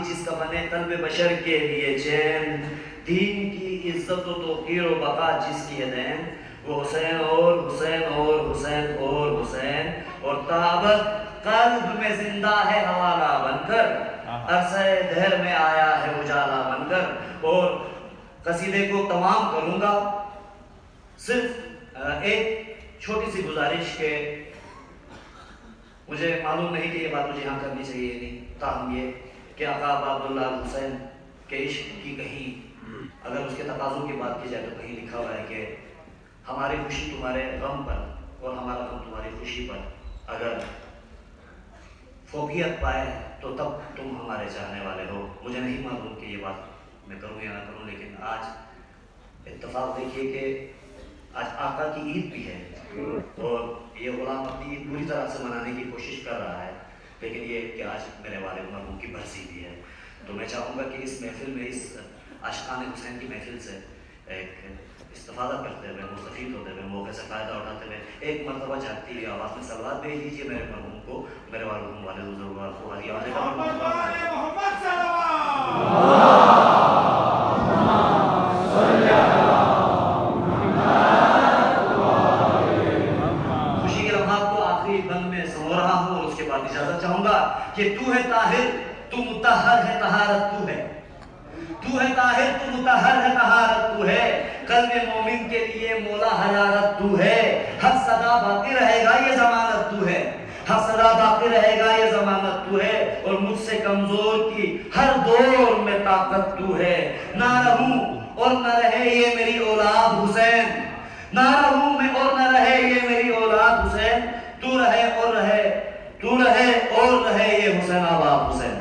جس کا بنے قلب بشر کے لیے چین، دین کی عزت و توقیر و بقا جس کی ہے دین، وہ حسین اور حسین اور حسین اور حسین، اور تابت قلب میں زندہ ہے حوالہ بن کر، عرصہ دہر میں آیا ہے اجالا بن کر۔ اور قصیدے کو تمام کروں گا، صرف ایک چھوٹی سی گزارش کہ مجھے معلوم نہیں کہ یہ بات مجھے یہاں کرنی چاہیے نہیں، تاہم یہ کہ آقا عبداللہ حسین کے عشق کی کہیں اگر اس کے تقاضوں کی بات کی جائے تو کہیں لکھا ہوا ہے کہ ہماری خوشی تمہارے غم پر اور ہمارا غم تمہاری خوشی پر اگر فوقیت پائے تو تب تم ہمارے چاہنے والے ہو۔ مجھے نہیں معلوم کہ یہ بات میں کروں یا نہ کروں، لیکن آج اتفاق دیکھیے کہ آج آقا کی عید بھی ہے اور یہ غلام اپنی عید پوری طرح سے منانے کی کوشش کر رہا ہے، لیکن یہ کہ آج میرے والد مرحوم کی برسی بھی ہے، تو میں چاہوں گا کہ اس محفل میں، اس عاشقان حسین کی محفل سے ایک استفادہ کرتے ہوئے، مستفید ہوتے ہوئے، موقع سے فائدہ اٹھاتے ہوئے ایک مرتبہ جھانکتی ہوئی آواز میں صلوات بھیج دیجیے میرے مرحوم کو، میرے والد بزرگوار کو، علی اجازت چاہوں گا کہ تو ہے طاہر تو مطہر ہے، طہارت تو ہے، تو ہے طاہر تو مطہر ہے، طہارت تو ہے، قلب مومن کے لیے مولا حرارت تو ہے، حق صدا باقی رہے گا یہ ضمانت تو ہے، حق صدا باقی رہے گا یہ ضمانت تو ہے، اور مجھ سے کمزور کی ہر دور میں طاقت تو ہے، نہ رہوں اور نہ رہے یہ میری اولاد حسین، نہ رہوں میں اور نہ رہے یہ میری اولاد حسین، تو رہے اور رہے، تو رہے اور رہے یہ حسین آباد حسین۔